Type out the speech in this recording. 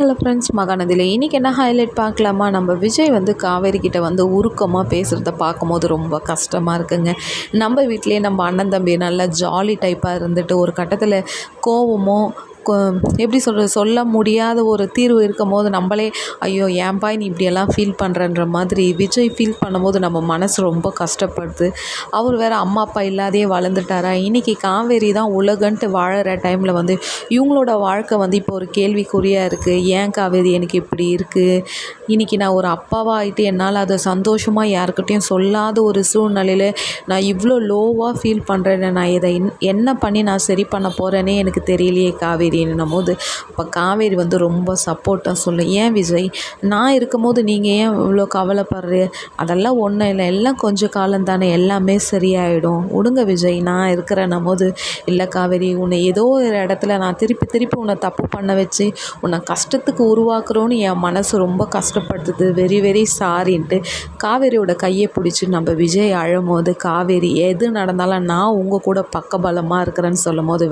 Hello friends, மகாநதியில் இன்றைக்கி என்ன highlight பார்க்கலாமா? நம்ம விஜய் வந்து காவேரி கிட்ட வந்து உருக்கமாக பேசுகிறத பார்க்கும்போது ரொம்ப கஷ்டமாக இருக்குங்க. நம்ம வீட்டிலேயே நம்ம அண்ணன் தம்பி நல்லா ஜாலி டைப்பாக இருந்துட்டு ஒரு கட்டத்தில் கோவமோ கொ எப்படி சொல்கிறது, சொல்ல முடியாத ஒரு தீர்வு இருக்கும்போது நம்மளே ஐயோ ஏன்பா நீ இப்படியெல்லாம் ஃபீல் பண்ணுறன்ற மாதிரி விஜய் ஃபீல் பண்ணும்போது நம்ம மனசு ரொம்ப கஷ்டப்படுது. அவர் வேறு அம்மா அப்பா இல்லாதையே வளர்ந்துட்டாரா. இன்றைக்கி காவேரி தான் உலகன்ட்டு வாழற டைமில் வந்து இவங்களோட வாழ்க்கை வந்து இப்போ ஒரு கேள்விக்குறியாக இருக்குது. ஏன் காவேரி எனக்கு இப்படி இருக்குது? இன்றைக்கி நான் ஒரு அப்பாவாக ஆகிட்டு என்னால் அதை சந்தோஷமாக யாருக்கிட்டேயும் சொல்லாத ஒரு சூழ்நிலையில் நான் இவ்வளோ லோவாக ஃபீல் பண்ணுறேன். நான் இதை என்ன பண்ணி நான் சரி பண்ண போகிறேனே எனக்கு தெரியலையே காவேரின்னும் போது அப்போ காவேரி வந்து ரொம்ப சப்போர்ட்டாக சொல்லு, ஏன் விஜய் நான் இருக்கும்போது நீங்கள் ஏன் இவ்வளோ கவலைப்படுற? அதெல்லாம் ஒன்றும் இல்லை, எல்லாம் கொஞ்சம் காலம் தானே, எல்லாமே சரியாயிடும், விடுங்க விஜய் நான் இருக்கிறேன்னும் போது இல்லை காவேரி உன்னை ஏதோ ஒரு இடத்துல நான் திருப்பி திருப்பி உன்னை தப்பு பண்ண வச்சு உன்னை கஷ்டத்துக்கு உருவாக்குறோன்னு என் மனசு ரொம்ப கஷ்டப்படுத்துது, வெரி வெரி சாரின்ட்டு காவேரியோட கையை பிடிச்சி நம்ம விஜய் அழும்போது காவேரி எது நடந்தாலும் நான் உங்கள் கூட பக்கபலமாக இருக்கிறேன்னு சொல்லும் போது